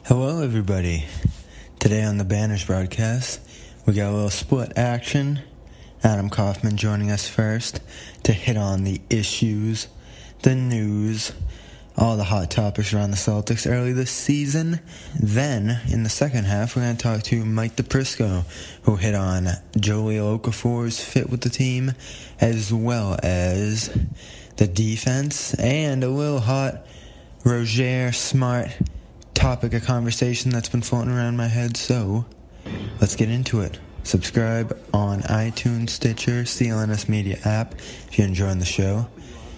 Hello, everybody. Today on the Banners broadcast, we got a little split action. Adam Kaufman joining us first to hit on the issues, the news, all the hot topics around the Celtics early this season. Then, in the second half, we're going to talk to Mike DePrisco, who hit on Jahlil Okafor's fit with the team, as well as the defense, and a little hot Rozier smart topic of conversation that's been floating around my head. So let's get into it. Subscribe on iTunes, Stitcher, CLNS Media app if you're enjoying the show.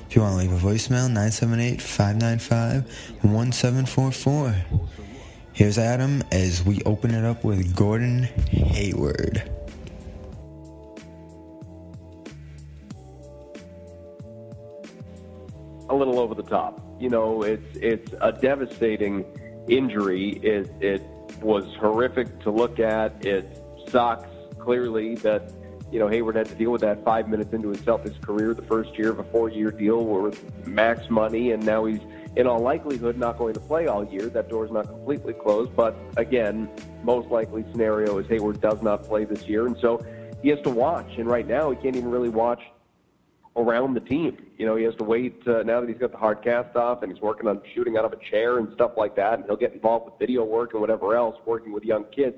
If you want to leave a voicemail, 978-595-1744. Here's Adam as we open it up with Gordon Hayward. A little over the top. You know, it's a devastating injury. It was horrific to look at. It sucks, clearly, that, you know, Hayward had to deal with that 5 minutes into his Celtics career, the first year of a 4-year deal with max money, and now he's, in all likelihood, not going to play all year. That door's not completely closed, but, again, most likely scenario is Hayward does not play this year, and so he has to watch, and right now he can't even really watch around the team. You know, he has to wait now that he's got the hard cast off and he's working on shooting out of a chair and stuff like that, and he'll get involved with video work and whatever else, working with young kids.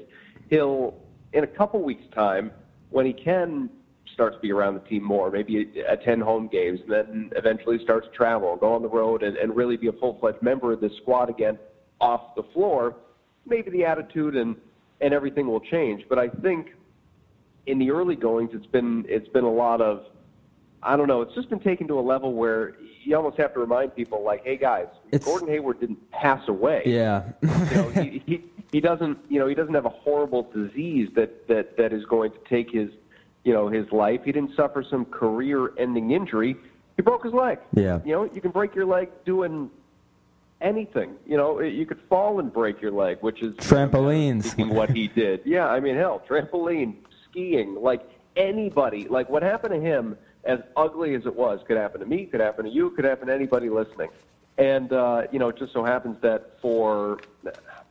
He'll, in a couple weeks' time, when he can start to be around the team more, maybe attend home games, and then eventually start to travel, go on the road, and really be a full-fledged member of this squad again off the floor, maybe the attitude and everything will change. But I think in the early goings, it's been a lot of, I don't know, it's just been taken to a level where you almost have to remind people, like, hey, guys, Gordon Hayward didn't pass away. Yeah. He doesn't have a horrible disease that is going to take his life. He didn't suffer some career-ending injury. He broke his leg. Yeah. You know, you can break your leg doing anything. You know, you could fall and break your leg, which is trampolines. What he did. Yeah, I mean, hell, trampoline, skiing, like anybody. Like what happened to him, as ugly as it was, could happen to me, could happen to you, could happen to anybody listening. And, it just so happens that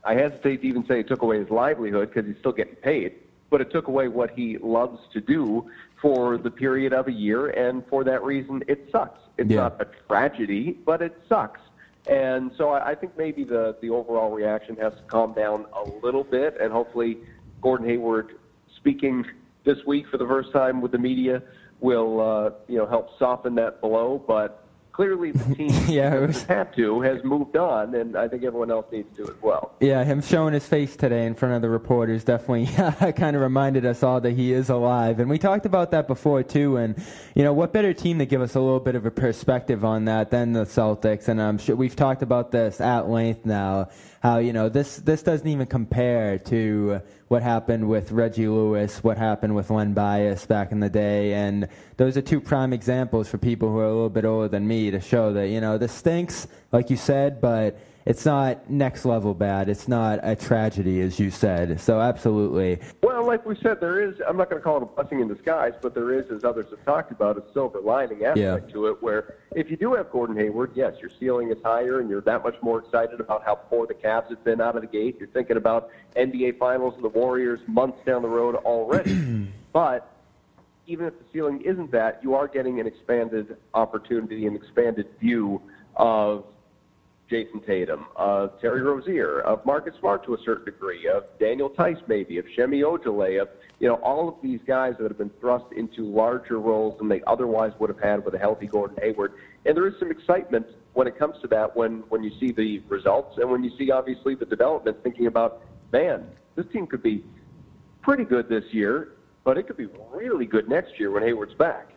I hesitate to even say it took away his livelihood because he's still getting paid, but it took away what he loves to do for the period of a year, and for that reason, it sucks. It's not a tragedy, but it sucks. And so I think maybe the overall reaction has to calm down a little bit, and hopefully Gordon Hayward speaking this week for the first time with the media will help soften that blow. But clearly the team has moved on, and I think everyone else needs to as well. Yeah, him showing his face today in front of the reporters definitely kind of reminded us all that he is alive. And we talked about that before, too. And, what better team to give us a little bit of a perspective on that than the Celtics? And I'm sure we've talked about this at length now, how, this doesn't even compare to what happened with Reggie Lewis, what happened with Len Bias back in the day. And those are two prime examples for people who are a little bit older than me to show that, this stinks, like you said, but it's not next level bad. It's not a tragedy, as you said. So absolutely. Well, like we said, there is, I'm not going to call it a blessing in disguise, but there is, as others have talked about, a silver lining aspect to it, where if you do have Gordon Hayward, yes, your ceiling is higher and you're that much more excited about how poor the Cavs have been out of the gate. You're thinking about NBA Finals and the Warriors months down the road already. But even if the ceiling isn't that, you are getting an expanded opportunity, an expanded view of Jason Tatum, of Terry Rozier, of Marcus Smart to a certain degree, of Daniel Tice maybe, of Shemi Ojale, of all of these guys that have been thrust into larger roles than they otherwise would have had with a healthy Gordon Hayward. And there is some excitement when it comes to that when you see the results and when you see, obviously, the development, thinking about, man, this team could be pretty good this year, but it could be really good next year when Hayward's back.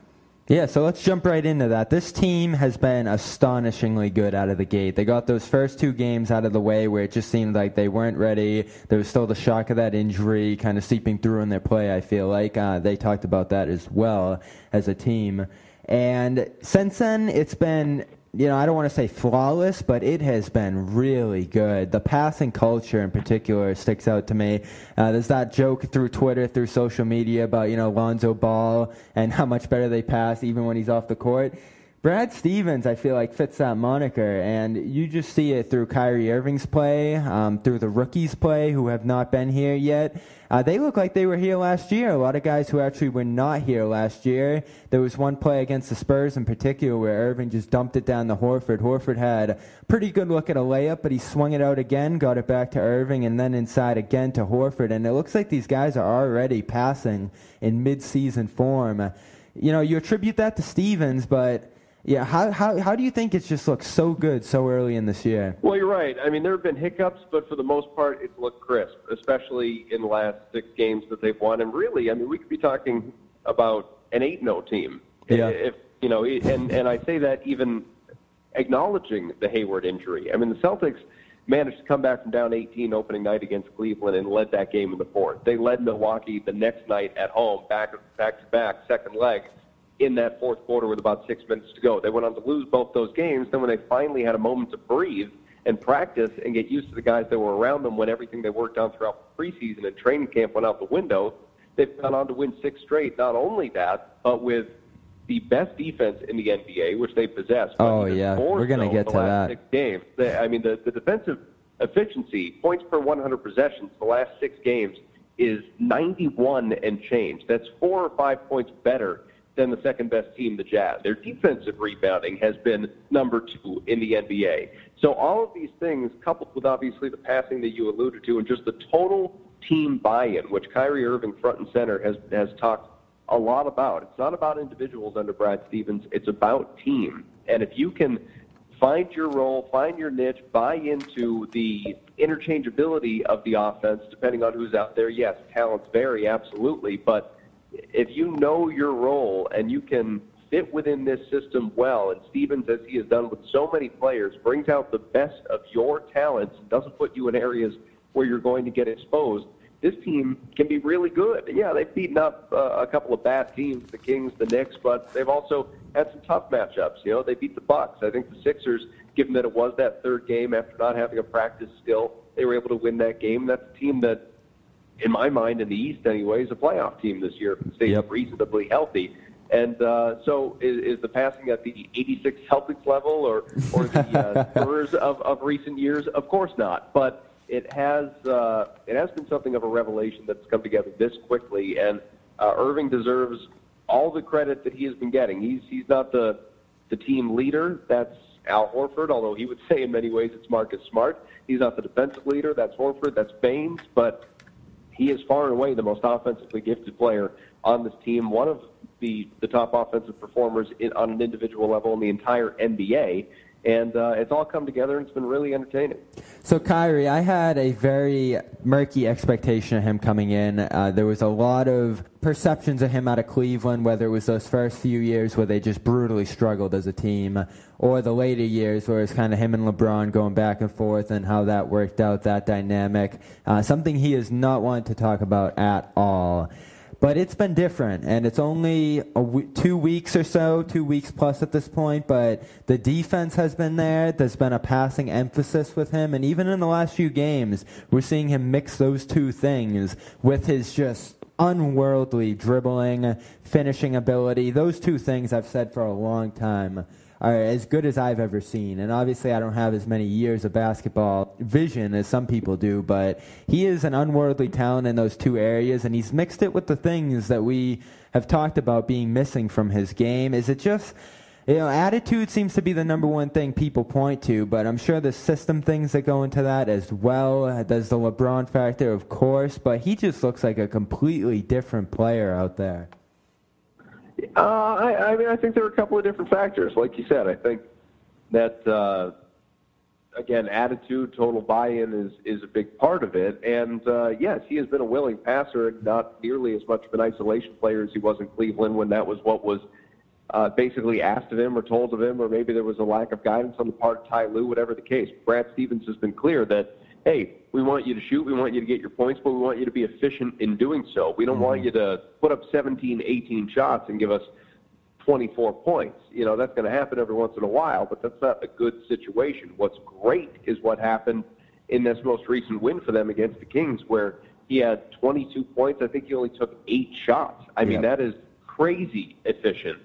Yeah, so let's jump right into that. This team has been astonishingly good out of the gate. They got those first two games out of the way where it just seemed like they weren't ready. There was still the shock of that injury kind of seeping through in their play, I feel like. They talked about that as well as a team. And since then, it's been, I don't want to say flawless, but it has been really good. The passing culture in particular sticks out to me. There's that joke through Twitter, through social media about, Lonzo Ball and how much better they pass even when he's off the court. Brad Stevens, I feel like, fits that moniker, and you just see it through Kyrie Irving's play, through the rookies' play who have not been here yet. They look like they were here last year. A lot of guys who actually were not here last year. There was one play against the Spurs in particular where Irving just dumped it down to Horford. Horford had a pretty good look at a layup, but he swung it out again, got it back to Irving, and then inside again to Horford. And it looks like these guys are already passing in mid-season form. You attribute that to Stevens, but yeah, how do you think it just looks so good so early in this year? Well, you're right. I mean, there have been hiccups, but for the most part, it's looked crisp, especially in the last 6 games that they've won. And really, I mean, we could be talking about an 8-0 team. Yeah. And I say that even acknowledging the Hayward injury. I mean, the Celtics managed to come back from down 18 opening night against Cleveland and led that game in the 4th. They led Milwaukee the next night at home, back to back, second leg, in that 4th quarter with about 6 minutes to go. They went on to lose both those games. Then when they finally had a moment to breathe and practice and get used to the guys that were around them when everything they worked on throughout the preseason and training camp went out the window, they've gone on to win 6 straight. Not only that, but with the best defense in the NBA, which they possess. Oh, yeah. We're going to get to that. 6 games. The defensive efficiency, points per 100 possessions, the last 6 games is 91 and change. That's 4 or 5 points better than the second-best team, the Jazz. Their defensive rebounding has been number 2 in the NBA. So all of these things, coupled with obviously the passing that you alluded to and just the total team buy-in, which Kyrie Irving front and center has talked a lot about. It's not about individuals under Brad Stevens. It's about team. And if you can find your role, find your niche, buy into the interchangeability of the offense, depending on who's out there, yes, talents vary, absolutely, but if you know your role and you can fit within this system well, and Stevens, as he has done with so many players, brings out the best of your talents and doesn't put you in areas where you're going to get exposed, this team can be really good. Yeah, they've beaten up a couple of bad teams, the Kings, the Knicks, but they've also had some tough matchups. They beat the Bucks. I think the Sixers, given that it was that 3rd game after not having a practice still, they were able to win that game. That's a team that, in my mind, in the East anyway, is a playoff team this year if it stays reasonably healthy. And so is the passing at the 86 Celtics level or the Spurs of recent years? Of course not. But it has been something of a revelation that's come together this quickly. And Irving deserves all the credit that he has been getting. He's not the team leader. That's Al Horford, although he would say in many ways it's Marcus Smart. He's not the defensive leader. That's Horford. That's Baines. But he is far and away the most offensively gifted player on this team, one of the top offensive performers on an individual level in the entire NBA. And it's all come together, and it's been really entertaining. So, Kyrie, I had a very murky expectation of him coming in. There was a lot of perceptions of him out of Cleveland, whether it was those first few years where they just brutally struggled as a team, or the later years where it's kind of him and LeBron going back and forth and how that worked out, that dynamic. Something he has not wanted to talk about at all. But it's been different, and it's only 2 weeks or so, 2 weeks plus at this point, but the defense has been there. There's been a passing emphasis with him, and even in the last few games, we're seeing him mix those two things with his just unworldly dribbling, finishing ability. Those two things I've said for a long time are as good as I've ever seen. And obviously I don't have as many years of basketball vision as some people do, but he is an unworldly talent in those two areas, and he's mixed it with the things that we have talked about being missing from his game. Is it just, attitude seems to be the number one thing people point to, but I'm sure there's system things that go into that as well. There's the LeBron factor, of course, but he just looks like a completely different player out there. I think there are a couple of different factors. Like you said, I think that, again, attitude, total buy-in is a big part of it. And, yes, he has been a willing passer and not nearly as much of an isolation player as he was in Cleveland when that was what was basically asked of him or told of him, or maybe there was a lack of guidance on the part of Ty Lue, whatever the case. Brad Stevens has been clear that, hey, we want you to shoot, we want you to get your points, but we want you to be efficient in doing so. We don't want you to put up 17, 18 shots and give us 24 points. That's going to happen every once in a while, but that's not a good situation. What's great is what happened in this most recent win for them against the Kings, where he had 22 points. I think he only took 8 shots. I mean, that is crazy efficient.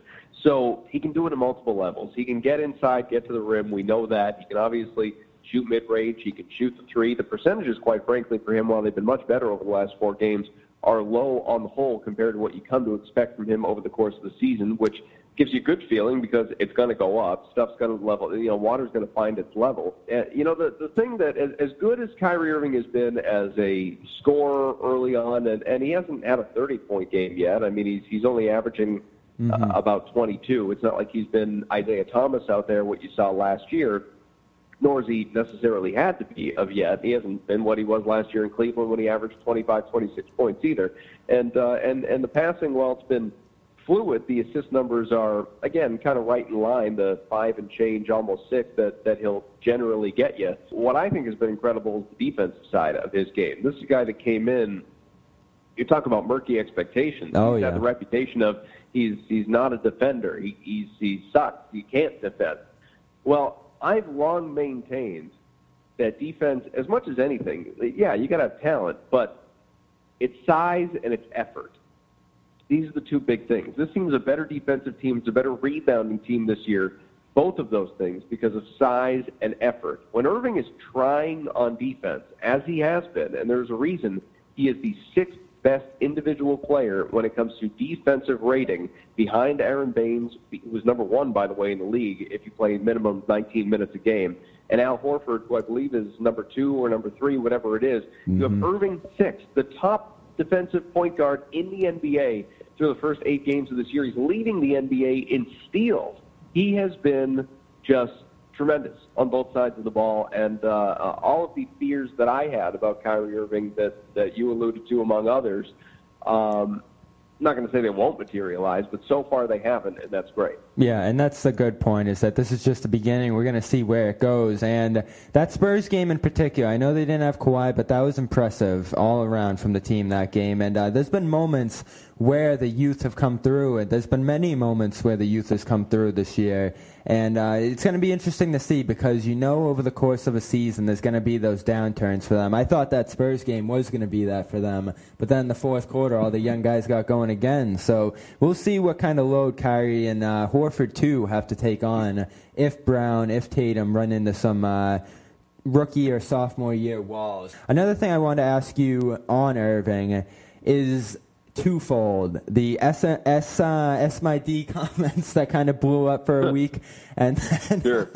So he can do it at multiple levels. He can get inside, get to the rim. We know that. He can obviously shoot mid-range. He can shoot the three. The percentages, quite frankly, for him, while they've been much better over the last 4 games, are low on the whole compared to what you come to expect from him over the course of the season, which gives you a good feeling because it's going to go up. Stuff's going to level. Water's going to find its level. The thing that, as good as Kyrie Irving has been as a scorer early on, and he hasn't had a 30-point game yet. I mean, he's only averaging about 22. It's not like he's been Isaiah Thomas out there, what you saw last year, nor has he necessarily had to be of yet. He hasn't been what he was last year in Cleveland when he averaged 25, 26 points either. And the passing, while it's been fluid, the assist numbers are, again, kind of right in line, the 5 and change, almost 6 that he'll generally get you. What I think has been incredible is the defensive side of his game. This is a guy that came in, you talk about murky expectations. He's had the reputation of he's not a defender. He sucks. He can't defend. Well, I've long maintained that defense, as much as anything, yeah, you got to have talent, but it's size and it's effort. These are the two big things. This team's a better defensive team. It's a better rebounding team this year, both of those things, because of size and effort. When Irving is trying on defense, as he has been, and there's a reason, he is the 6th best individual player when it comes to defensive rating behind Aaron Baines, who was number 1, by the way, in the league if you play minimum 19 minutes a game, and Al Horford, who I believe is number 2 or number 3, whatever it is. You have Irving 6th, the top defensive point guard in the NBA through the first 8 games of this year. He's leading the NBA in steals. He has been just tremendous on both sides of the ball, and all of the fears that I had about Kyrie Irving that you alluded to, among others, I'm not going to say they won't materialize, but so far they haven't, and that's great. Yeah, and that's the good point, is that this is just the beginning. We're going to see where it goes. And that Spurs game in particular, I know they didn't have Kawhi, but that was impressive all around from the team that game. And there's been moments where the youth have come through, and there's been many moments where the youth has come through this year. And it's going to be interesting to see, because over the course of a season there's going to be those downturns for them. I thought that Spurs game was going to be that for them, but then the fourth quarter, all the young guys got going again. So we'll see what kind of load Kyrie and Horford, too, have to take on if Brown, if Tatum run into some rookie or sophomore year walls. Another thing I wanted to ask you on Irving is twofold. The SMD comments that kind of blew up for a week, and then, sure.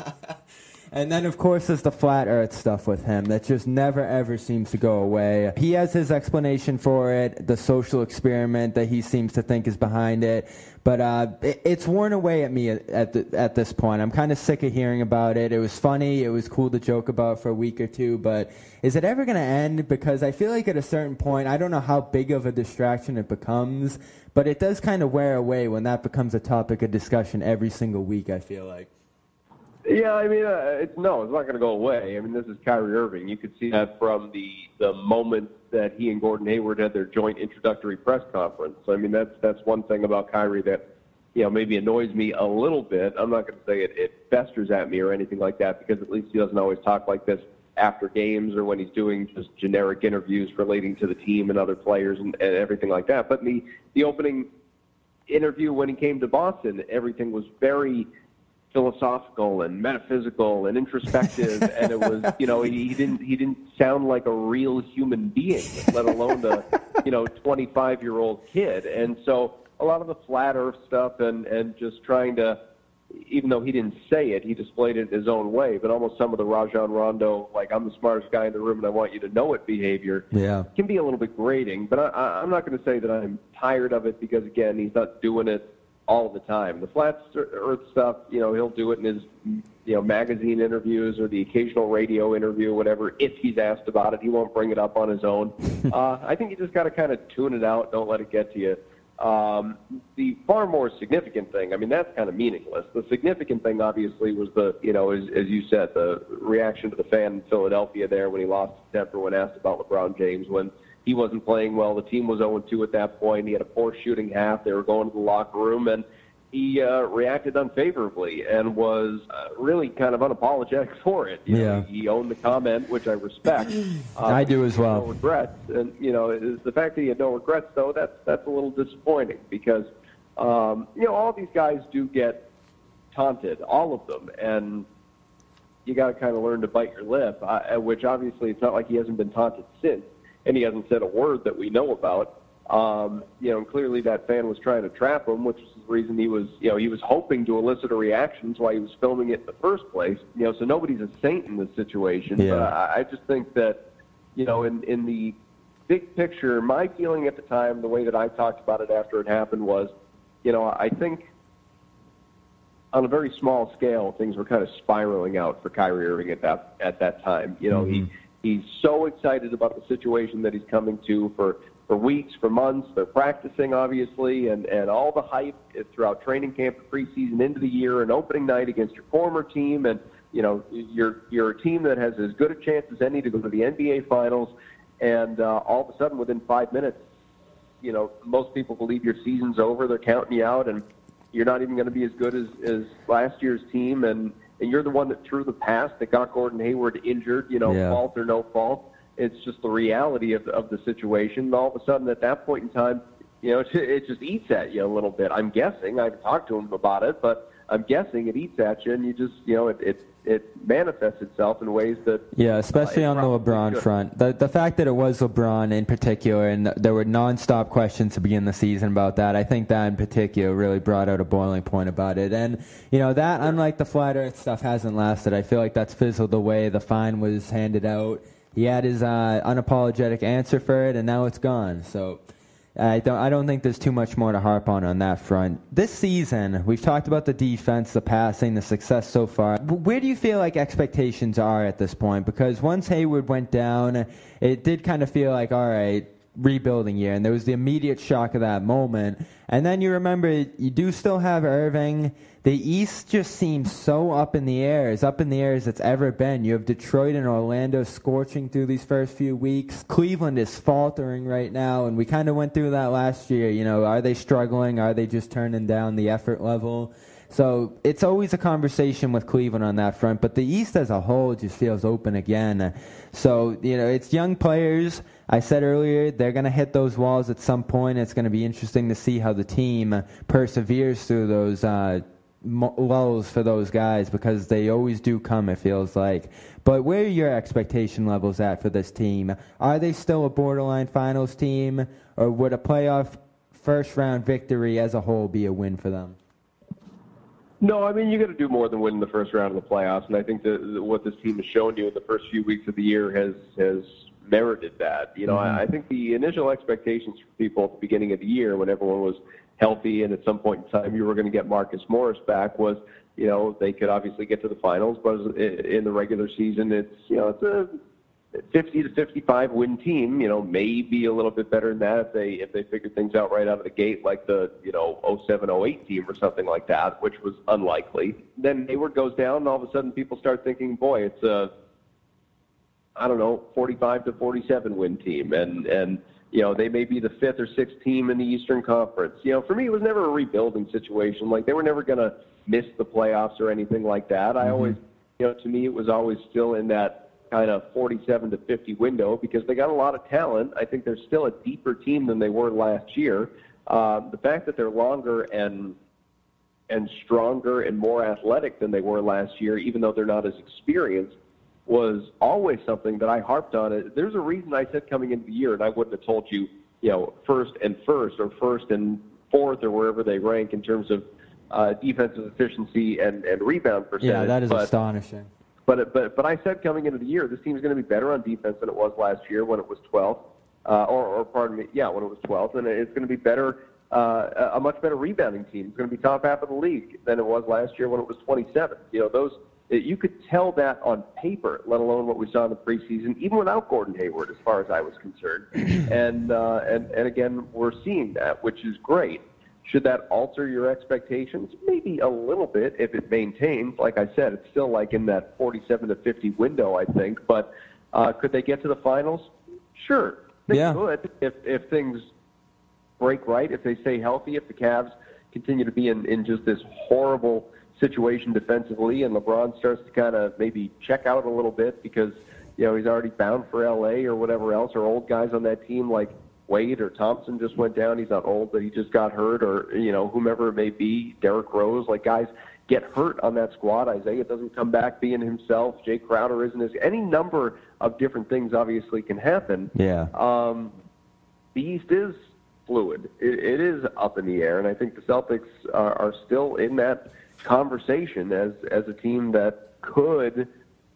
And then, of course, there's the Flat-Earth stuff with him that just never, ever seems to go away. He has his explanation for it, the social experiment that he seems to think is behind it. But it's worn away at me at this point. I'm kind of sick of hearing about it. It was funny. It was cool to joke about for a week or two. But is it ever going to end? Because I feel like at a certain point, I don't know how big of a distraction it becomes, but it does kind of wear away when that becomes a topic of discussion every single week, I feel like. Yeah, I mean, it's not going to go away. I mean, this is Kyrie Irving. You could see that from the moment that he and Gordon Hayward had their joint introductory press conference. I mean, that's one thing about Kyrie that, maybe annoys me a little bit. I'm not going to say it festers at me or anything like that, because at least he doesn't always talk like this after games or when he's doing just generic interviews relating to the team and other players and everything like that. But in the opening interview when he came to Boston, everything was very philosophical and metaphysical and introspective, and it was, he didn't sound like a real human being, let alone the 25-year-old kid. And so a lot of the flat earth stuff and just trying to, even though he didn't say it, he displayed it in his own way, but almost some of the Rajon Rondo, like, I'm the smartest guy in the room and I want you to know it behavior, can be a little bit grating. But I'm not going to say that I'm tired of it, because, again, he's not doing it all the time. The flat earth stuff, he'll do it in his, magazine interviews or the occasional radio interview, whatever. If he's asked about it, he won't bring it up on his own. I think you just got to kind of tune it out. Don't let it get to you. The far more significant thing, I mean, that's kind of meaningless. The significant thing, obviously, was as you said, the reaction to the fan in Philadelphia there when he lost his temper when asked about LeBron James, when he wasn't playing well. The team was 0-2 at that point. He had a poor shooting half. They were going to the locker room, and he reacted unfavorably and was really kind of unapologetic for it. He owned the comment, which I respect. I do as well. No regrets, and the fact that he had no regrets, though, that's a little disappointing, because All these guys do get taunted, all of them, and you got to kind of learn to bite your lip, which obviously it's not like he hasn't been taunted since, and he hasn't said a word that we know about. And clearly that fan was trying to trap him, which is the reason he was hoping to elicit a reaction. That's why he was filming it in the first place. So nobody's a saint in this situation. Yeah. But I just think that, in the big picture, my feeling at the time, the way that I talked about it after it happened was, I think on a very small scale, things were kind of spiraling out for Kyrie Irving at that time. He's so excited about the situation that he's coming to for weeks, for months. They're practicing, obviously, and all the hype throughout training camp, preseason, into the year, and opening night against your former team, and you're a team that has as good a chance as any to go to the NBA Finals, and all of a sudden, within 5 minutes, most people believe your season's over. They're counting you out, and you're not even going to be as good as last year's team, and you're the one that threw the pass that got Gordon Hayward injured, fault or no fault. It's just the reality of the situation. And all of a sudden, at that point in time, it just eats at you a little bit. I'm guessing. I haven't talked to him about it, but I'm guessing it eats at you, and you just, it manifests itself in ways that... Yeah, especially on the LeBron front. The fact that it was LeBron in particular, and there were nonstop questions to begin the season about that, I think that in particular really brought out a boiling point about it. And, that, unlike the Flat Earth stuff, hasn't lasted. I feel like that's fizzled away. The fine was handed out. He had his unapologetic answer for it, and now it's gone. So... I don't think there's too much more to harp on that front. This season, we've talked about the defense, the passing, the success so far. Where do you feel like expectations are at this point? Because once Hayward went down, it did kind of feel like, all right, rebuilding year, and there was the immediate shock of that moment. And then you remember, you do still have Irving. The East just seems so up in the air, as up in the air as it's ever been. You have Detroit and Orlando scorching through these first few weeks. Cleveland is faltering right now, and we kind of went through that last year. Are they struggling? Are they just turning down the effort level? So it's always a conversation with Cleveland on that front, but the East as a whole just feels open again. So, it's young players. I said earlier, they're going to hit those walls at some point. It's going to be interesting to see how the team perseveres through those lulls for those guys, because they always do come, it feels like. But where are your expectation levels at for this team? Are they still a borderline finals team, or would a playoff first-round victory as a whole be a win for them? No, I mean, you got to do more than win in the first round of the playoffs, and I think that what this team has shown you in the first few weeks of the year has merited that. I think the initial expectations for people at the beginning of the year, when everyone was healthy and at some point in time you were going to get Marcus Morris back, was, they could obviously get to the finals, but in the regular season, it's a 50 to 55 win team, maybe a little bit better than that if they figure things out right out of the gate, like the 07-08 team or something like that, which was unlikely. Then Hayward goes down, and all of a sudden people start thinking, boy, it's a 45 to 47 win team, and they may be the fifth or sixth team in the Eastern Conference. For me, it was never a rebuilding situation. Like, they were never going to miss the playoffs or anything like that. I always, to me, it was always still in that kind of 47 to 50 window, because they got a lot of talent. I think they're still a deeper team than they were last year. The fact that they're longer and stronger and more athletic than they were last year, even though they're not as experienced, was always something that I harped on. There's a reason I said coming into the year, and I wouldn't have told you, first and fourth or wherever they rank in terms of defensive efficiency and rebound percentage. Yeah, that is astonishing. But I said coming into the year, this team's going to be better on defense than it was last year when it was 12th, when it was 12th, and it's going to be better, a much better rebounding team. It's going to be top half of the league than it was last year when it was 27th. You could tell that on paper, let alone what we saw in the preseason, even without Gordon Hayward, as far as I was concerned. And again, we're seeing that, which is great. Should that alter your expectations? Maybe a little bit if it maintains. Like I said, it's still like in that 47 to 50 window, I think. But could they get to the finals? Sure. They could if things break right, if they stay healthy, if the Cavs continue to be in just this horrible situation defensively, and LeBron starts to kind of maybe check out a little bit because he's already bound for LA or whatever else, or old guys on that team like Wade or Thompson just went down. He's not old, but he just got hurt, or, whomever it may be, Derrick Rose, like guys get hurt on that squad. Isaiah doesn't come back being himself. Jay Crowder isn't any number of different things obviously can happen. Yeah. The East is fluid. It is up in the air, and I think the Celtics are still in that conversation as a team that could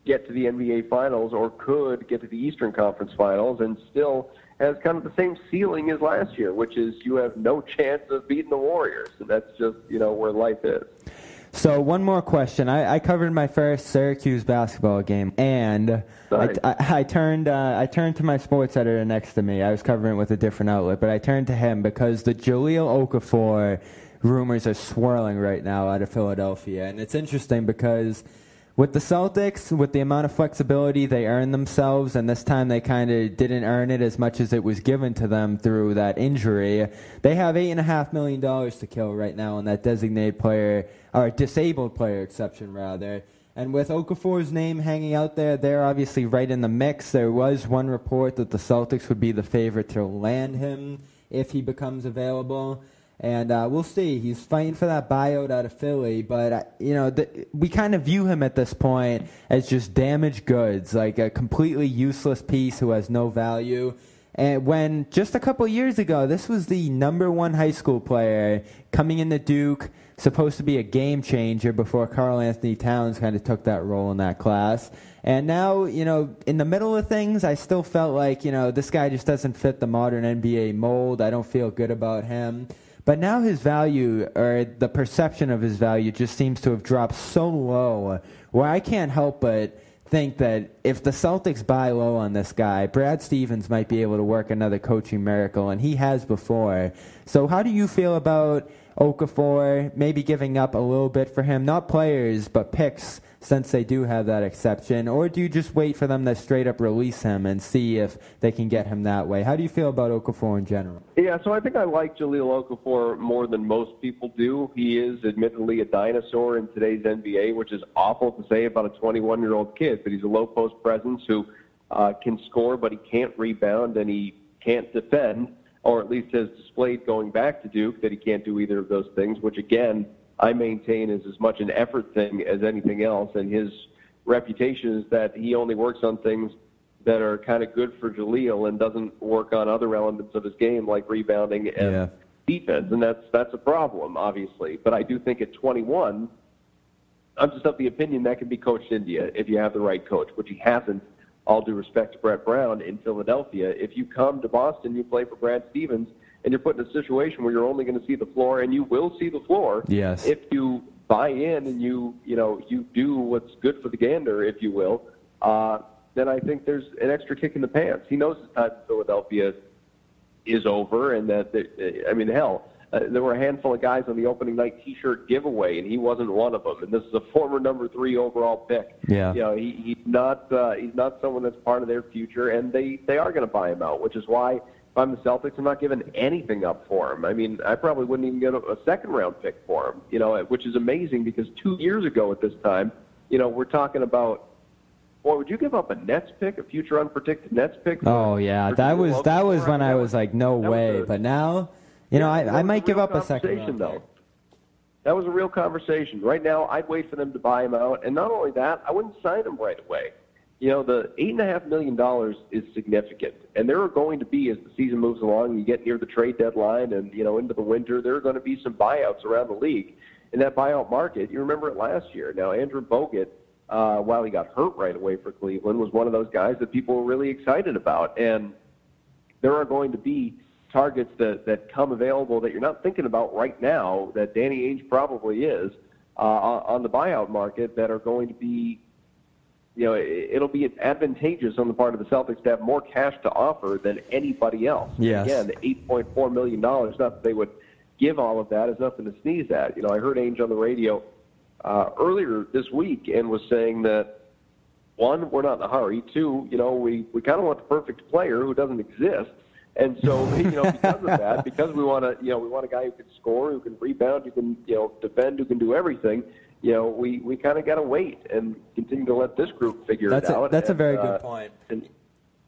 get to the NBA Finals or could get to the Eastern Conference Finals and still has kind of the same ceiling as last year, which is you have no chance of beating the Warriors. And that's just, where life is. So one more question. I covered my first Syracuse basketball game, and nice. I turned to my sports editor next to me. I was covering it with a different outlet, but I turned to him because the Jahlil Okafor rumors are swirling right now out of Philadelphia. And it's interesting because with the Celtics, with the amount of flexibility they earn themselves, and this time they kind of didn't earn it as much as it was given to them through that injury, they have $8.5 million to kill right now on that designated player, or disabled player exception, rather. And with Okafor's name hanging out there, they're obviously right in the mix. There was one report that the Celtics would be the favorite to land him if he becomes available. And we'll see. He's fighting for that buyout out of Philly, but we kind of view him at this point as just damaged goods, like a completely useless piece who has no value. And when just a couple years ago, this was the #1 high school player coming into Duke, supposed to be a game changer before Karl Anthony Towns kind of took that role in that class. And now, in the middle of things, I still felt like, this guy just doesn't fit the modern NBA mold. I don't feel good about him. But now his value, or the perception of his value, just seems to have dropped so low where I can't help but think that if the Celtics buy low on this guy, Brad Stevens might be able to work another coaching miracle, and he has before. So how do you feel about Okafor maybe giving up a little bit for him? Not players, but picks, since they do have that exception. Or do you just wait for them to straight up release him and see if they can get him that way? How do you feel about Okafor in general? Yeah, so I think I like Jahlil Okafor more than most people do. He is admittedly a dinosaur in today's NBA, which is awful to say about a 21-year-old kid, but he's a low-post presence who can score, but he can't rebound and he can't defend, or at least has displayed going back to Duke that he can't do either of those things, which, again, I maintain is as much an effort thing as anything else. And his reputation is that he only works on things that are kind of good for Jahlil and doesn't work on other elements of his game like rebounding and defense. And that's a problem, obviously. But I do think at 21, I'm just of the opinion that can be coached India if you have the right coach, which he hasn't, all due respect to Brett Brown in Philadelphia. If you come to Boston, you play for Brad Stevens, and you're put in a situation where you're only going to see the floor, and you will see the floor if you buy in and you do what's good for the gander, if you will, then I think there's an extra kick in the pants. He knows his time in Philadelphia is over, and that, there were a handful of guys on the opening night T-shirt giveaway, and he wasn't one of them. And this is a former #3 overall pick. Yeah. He's not someone that's part of their future, and they are going to buy him out, which is why if I'm the Celtics, I'm not giving anything up for him. I mean, I probably wouldn't even get a second-round pick for him, which is amazing because 2 years ago at this time, we're talking about, boy, would you give up a Nets pick, a future unprotected Nets pick? That was when I was like, no way. But now, I might give up a second round pick. That was a real conversation. Right now, I'd wait for them to buy him out. And not only that, I wouldn't sign him right away. The $8.5 million is significant. And there are going to be, as the season moves along, you get near the trade deadline and, into the winter, there are going to be some buyouts around the league. In that buyout market, you remember it last year. Now, Andrew Bogut, while he got hurt right away for Cleveland, was one of those guys that people were really excited about. And there are going to be targets that come available that you're not thinking about right now, that Danny Ainge probably is, on the buyout market, that are going to be, it'll be advantageous on the part of the Celtics to have more cash to offer than anybody else. Yes. Again, $8.4 million, not that they would give all of that, is nothing to sneeze at. I heard Ainge on the radio earlier this week and was saying that, one, we're not in a hurry. Two, we kind of want the perfect player who doesn't exist. And so, because of that, because we want a guy who can score, who can rebound, who can, defend, who can do everything, we kind of got to wait and continue to let this group figure it out. That's a very good point.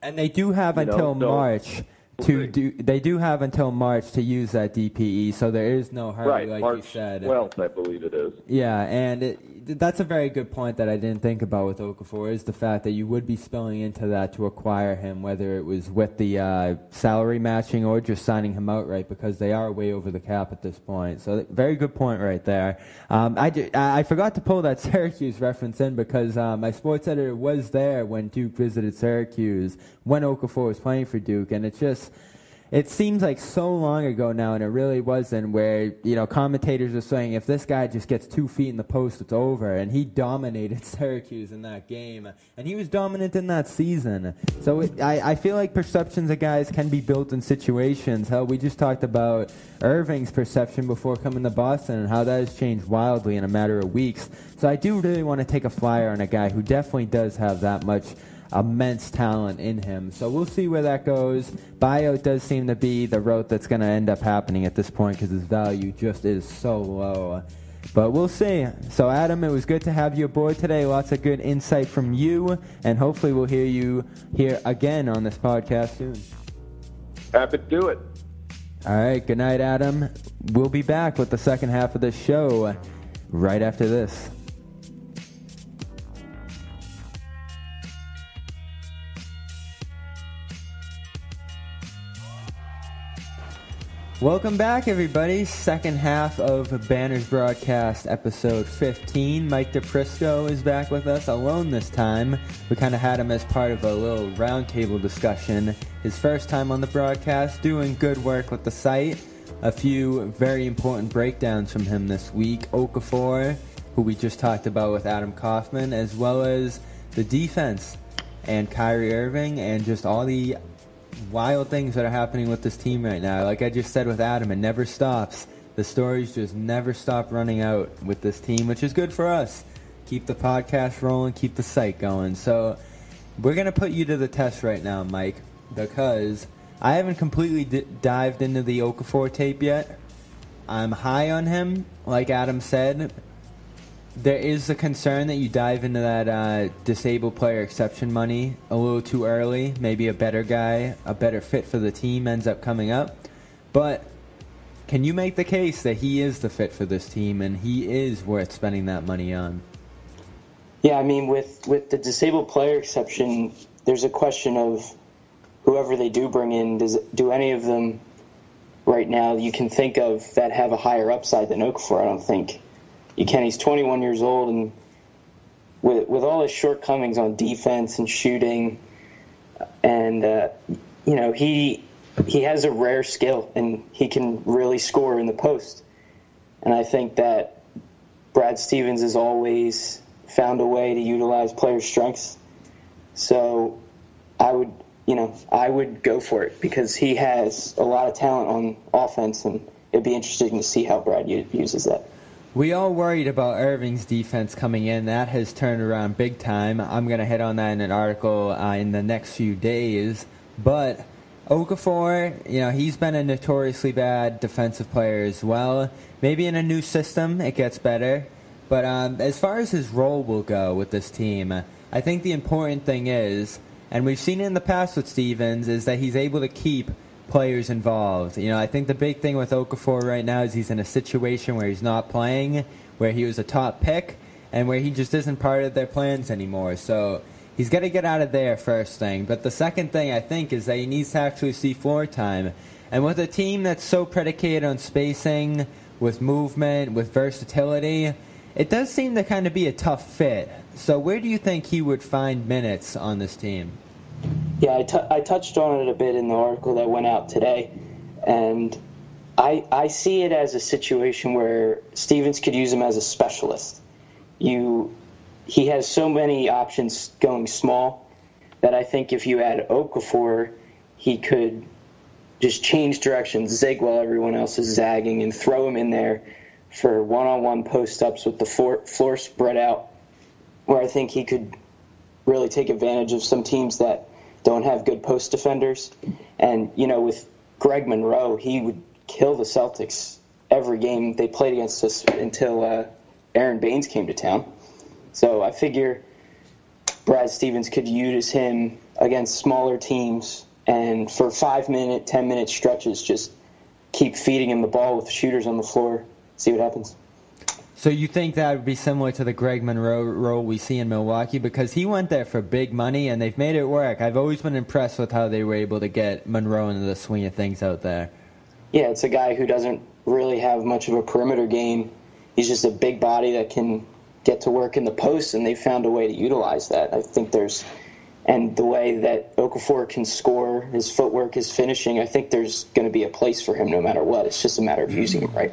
And they do have until March They do have until March to use that DPE, so there is no hurry, like March you said. 12th, I believe it is. Yeah, and that's a very good point that I didn't think about with Okafor, is the fact that you would be spilling into that to acquire him, whether it was with the salary matching or just signing him outright, because they are way over the cap at this point. So very good point right there. I forgot to pull that Syracuse reference in because my sports editor was there when Duke visited Syracuse when Okafor was playing for Duke, and it seems like so long ago now, and it really wasn't, where, commentators are saying if this guy just gets 2 feet in the post, it's over. And he dominated Syracuse in that game. And he was dominant in that season. So I feel like perceptions of guys can be built in situations. Hell, we just talked about Irving's perception before coming to Boston and how that has changed wildly in a matter of weeks. So I do really want to take a flyer on a guy who definitely does have that much immense talent in him. So we'll see where that goes. Buyout does seem to be the route that's going to end up happening at this point because his value just is so low. But we'll see. So, Adam, it was good to have you aboard today. Lots of good insight from you, and hopefully we'll hear you here again on this podcast soon. Happy to do it. All right. Good night, Adam. We'll be back with the second half of the show right after this. Welcome back, everybody. Second half of Banners Broadcast, episode 15. Mike DePrisco is back with us, alone this time. We kind of had him as part of a little roundtable discussion. His first time on the broadcast, doing good work with the site. A few very important breakdowns from him this week. Okafor, who we just talked about with Adam Kaufman, as well as the defense and Kyrie Irving and just all the wild things that are happening with this team right now. Like I just said with Adam, it never stops. The stories just never stop running out with this team, which is good for us. Keep the podcast rolling, keep the site going. So we're going to put you to the test right now, Mike, because I haven't completely dived into the Okafor tape yet. I'm high on him, like Adam said. There is a concern that you dive into that disabled player exception money a little too early. Maybe a better guy, a better fit for the team ends up coming up. But can you make the case that he is the fit for this team and he is worth spending that money on? Yeah, I mean, with the disabled player exception, there's a question of whoever they do bring in, do any of them right now you can think of that have a higher upside than Okafor? I don't think you can. He's 21 years old, and with all his shortcomings on defense and shooting, and he has a rare skill, and he can really score in the post. And I think that Brad Stevens has always found a way to utilize players' strengths. So I would go for it because he has a lot of talent on offense, and it'd be interesting to see how Brad uses that. We all worried about Irving's defense coming in. That has turned around big time. I'm going to hit on that in an article in the next few days. But Okafor, he's been a notoriously bad defensive player as well. Maybe in a new system it gets better. But as far as his role will go with this team, I think the important thing is, and we've seen it in the past with Stevens, is that he's able to keep players involved. I think the big thing with Okafor right now is he's in a situation where he's not playing, where he was a top pick, and where he just isn't part of their plans anymore. So he's got to get out of there first thing. But the second thing, I think, is that he needs to actually see floor time. And with a team that's so predicated on spacing, with movement, with versatility, it does seem to kind of be a tough fit. So where do you think he would find minutes on this team? Yeah, I touched on it a bit in the article that went out today, and I see it as a situation where Stevens could use him as a specialist. He has so many options going small that I think if you add Okafor, he could just change directions, zig while everyone else is zagging, and throw him in there for one-on-one post-ups with the floor spread out, where I think he could really take advantage of some teams that don't have good post defenders. And, with Greg Monroe, he would kill the Celtics every game they played against us until Aaron Baines came to town. So I figure Brad Stevens could use him against smaller teams and for 5-minute, 10-minute stretches, just keep feeding him the ball with shooters on the floor, see what happens. So you think that would be similar to the Greg Monroe role we see in Milwaukee? Because he went there for big money, and they've made it work. I've always been impressed with how they were able to get Monroe into the swing of things out there. Yeah, it's a guy who doesn't really have much of a perimeter game. He's just a big body that can get to work in the post, and they found a way to utilize that. I think and the way that Okafor can score, his footwork, his finishing, I think there's going to be a place for him no matter what. It's just a matter of using it right.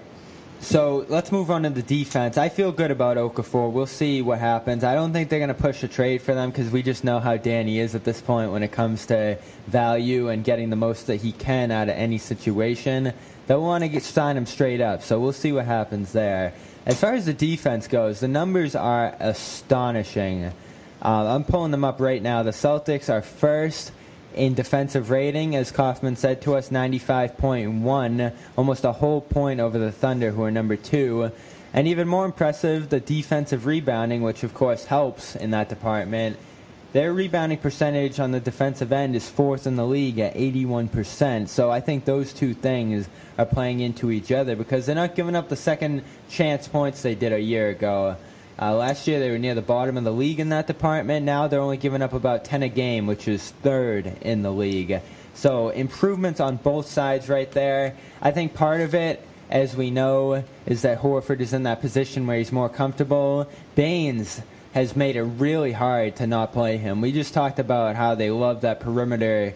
So let's move on to the defense. I feel good about Okafor. We'll see what happens. I don't think they're going to push a trade for them because we just know how Danny is at this point when it comes to value and getting the most that he can out of any situation. They'll want to sign him straight up, so we'll see what happens there. As far as the defense goes, the numbers are astonishing. I'm pulling them up right now. The Celtics are first in defensive rating, as Kaufman said to us, 95.1, almost a whole point over the Thunder, who are number 2. And even more impressive, the defensive rebounding, which of course helps in that department. Their rebounding percentage on the defensive end is 4th in the league at 81%. So I think those two things are playing into each other because they're not giving up the second chance points they did a year ago. Last year they were near the bottom of the league in that department. Now they're only giving up about 10 a game, which is 3rd in the league. So improvements on both sides right there. I think part of it, as we know, is that Horford is in that position where he's more comfortable. Baines has made it really hard to not play him. We just talked about how they love that perimeter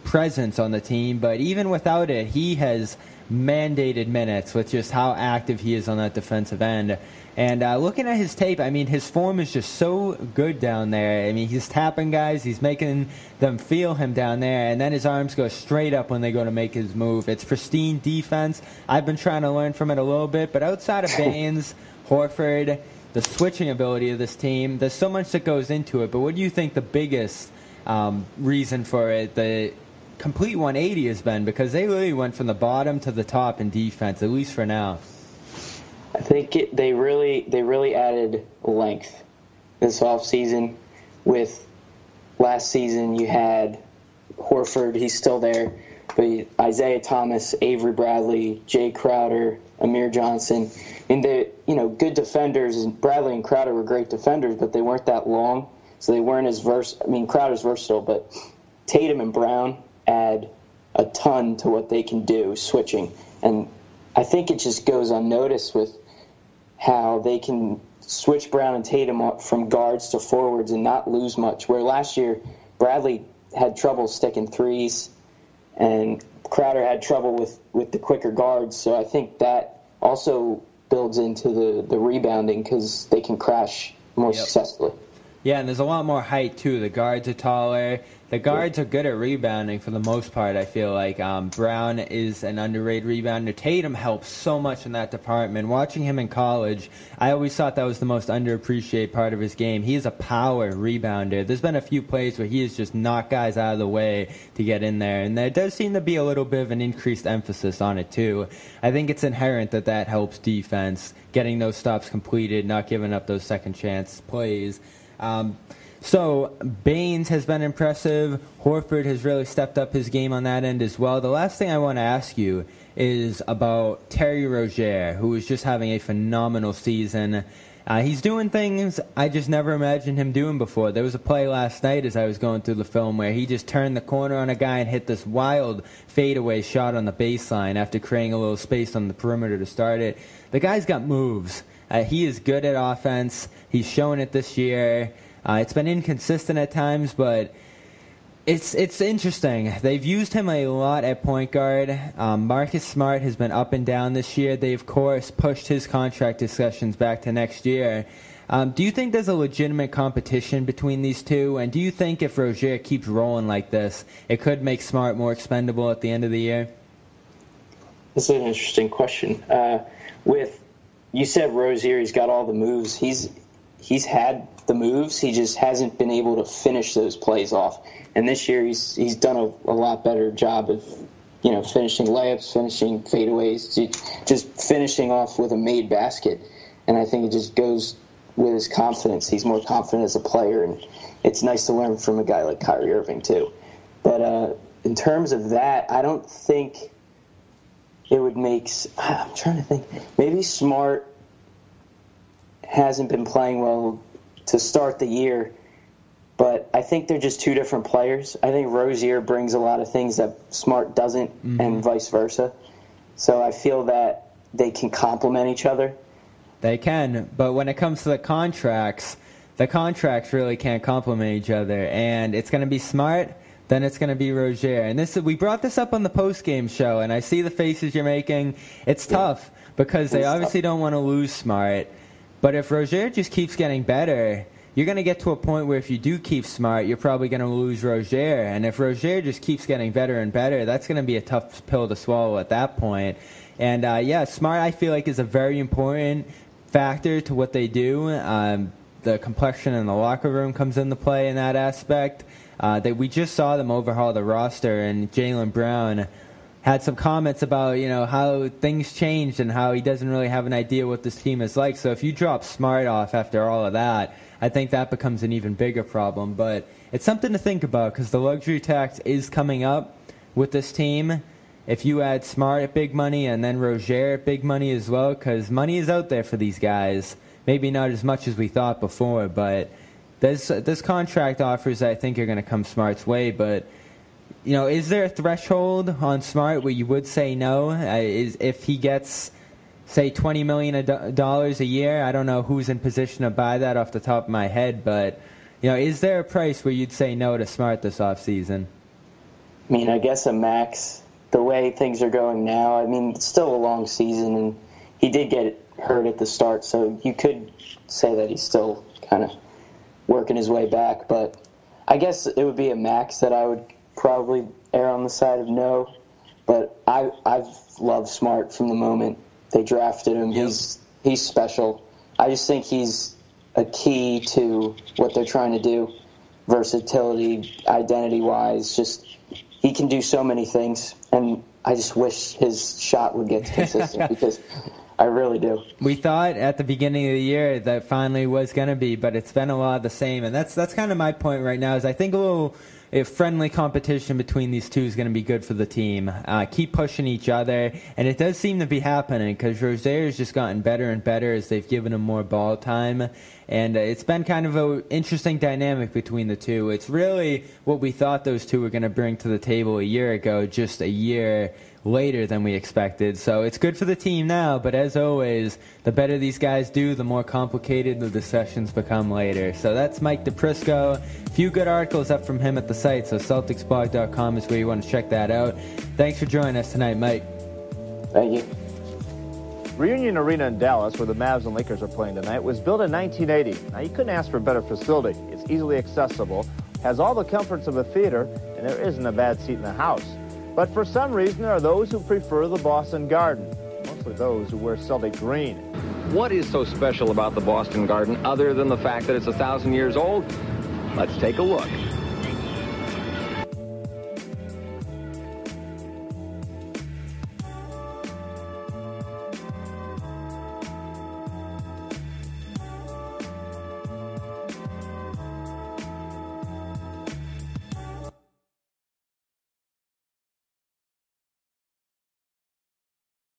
presence on the team, but even without it, he has mandated minutes with just how active he is on that defensive end. And looking at his tape, I mean, his form is just so good down there. I mean, he's tapping guys, he's making them feel him down there, and then his arms go straight up when they go to make his move. It's pristine defense. I've been trying to learn from it a little bit, but outside of Baines, Horford, the switching ability of this team, there's so much that goes into it. But what do you think the biggest reason for it, the complete 180 has been? Because they really went from the bottom to the top in defense, at least for now. I think they really added length this offseason. With last season, you had Horford, he's still there, but Isaiah Thomas, Avery Bradley, Jay Crowder, Amir Johnson, and they're good defenders. And Bradley and Crowder were great defenders, but they weren't that long, so they weren't as versatile. I mean, Crowder's versatile, but Tatum and Brown add a ton to what they can do switching, and I think it just goes unnoticed with how they can switch Brown and Tatum from guards to forwards and not lose much. Where last year, Bradley had trouble sticking threes, and Crowder had trouble with the quicker guards. So I think that also builds into the rebounding because they can crash more successfully. Yeah, and there's a lot more height, too. The guards are taller. The guards are good at rebounding for the most part, I feel like. Brown is an underrated rebounder. Tatum helps so much in that department. Watching him in college, I always thought that was the most underappreciated part of his game. He is a power rebounder. There's been a few plays where he has just knocked guys out of the way to get in there, and there does seem to be a little bit of an increased emphasis on it, too. I think it's inherent that helps defense, getting those stops completed, not giving up those second chance plays. So Baines has been impressive. Horford has really stepped up his game on that end as well. The last thing I want to ask you is about Terry Rozier, who is just having a phenomenal season. He's doing things I just never imagined him doing before. There was a play last night as I was going through the film where he just turned the corner on a guy and hit this wild fadeaway shot on the baseline after creating a little space on the perimeter to start it. The guy's got moves. He is good at offense. He's shown it this year. It's been inconsistent at times, but it's interesting. They've used him a lot at point guard. Marcus Smart has been up and down this year. They, of course, pushed his contract discussions back to next year. Do you think there's a legitimate competition between these two? And do you think if Rozier keeps rolling like this, it could make Smart more expendable at the end of the year? That's an interesting question. You said Rozier, he's got all the moves. He's had the moves. He just hasn't been able to finish those plays off. And this year he's done a lot better job of finishing layups, finishing fadeaways, just finishing off with a made basket. And I think it just goes with his confidence. He's more confident as a player, and it's nice to learn from a guy like Kyrie Irving too. But in terms of that, I don't think it would make. I'm trying to think. Maybe Smart hasn't been playing well to start the year, but I think they're just two different players. I think Rozier brings a lot of things that Smart doesn't, and vice versa. So I feel that they can complement each other. They can, but when it comes to the contracts really can't complement each other, and it's going to be Smart, then it's going to be Rozier. And we brought this up on the post-game show, and I see the faces you're making. It's tough because they obviously don't want to lose Smart, but if Rozier just keeps getting better, you're going to get to a point where if you do keep Smart, you're probably going to lose Rozier. And if Rozier just keeps getting better and better, that's going to be a tough pill to swallow at that point. And, Smart, I feel like, is a very important factor to what they do. The complexion in the locker room comes into play in that aspect. We just saw them overhaul the roster, and Jaylen Brown had some comments about, how things changed and how he doesn't really have an idea what this team is like. So if you drop Smart off after all of that, I think that becomes an even bigger problem. But it's something to think about because the luxury tax is coming up with this team. If you add Smart at big money and then Rozier at big money as well, because money is out there for these guys. Maybe not as much as we thought before, but there's contract offers that I think are going to come Smart's way. But, is there a threshold on Smart where you would say no? If he gets, say, $20 million a year, I don't know who's in position to buy that off the top of my head, but, is there a price where you'd say no to Smart this offseason? I mean, I guess a max, the way things are going now, it's still a long season, and he did get hurt at the start, so you could say that he's still kind of working his way back, but I guess it would be a max that I would probably err on the side of no, but I've loved Smart from the moment they drafted him. Yep. He's special. I just think he's a key to what they're trying to do, versatility, identity-wise, just he can do so many things, and I just wish his shot would get consistent because I really do. We thought at the beginning of the year that finally was going to be, but it's been a lot of the same. And that's kind of my point right now is I think a little friendly competition between these two is going to be good for the team. Keep pushing each other. And it does seem to be happening because Rozier has just gotten better and better as they've given him more ball time. And it's been kind of an interesting dynamic between the two. It's really what we thought those two were going to bring to the table a year ago, just a year later than we expected. So it's good for the team now, but as always, the better these guys do, the more complicated the discussions become later. So that's Mike DePrisco. A few good articles up from him at the site, so CelticsBlog.com is where you want to check that out. Thanks for joining us tonight, Mike. Thank you. Reunion Arena in Dallas, where the Mavs and Lakers are playing tonight, was built in 1980. Now, you couldn't ask for a better facility. It's easily accessible, has all the comforts of a theater, and there isn't a bad seat in the house. But for some reason, there are those who prefer the Boston Garden, mostly those who wear Celtic green. What is so special about the Boston Garden other than the fact that it's 1,000 years old? Let's take a look.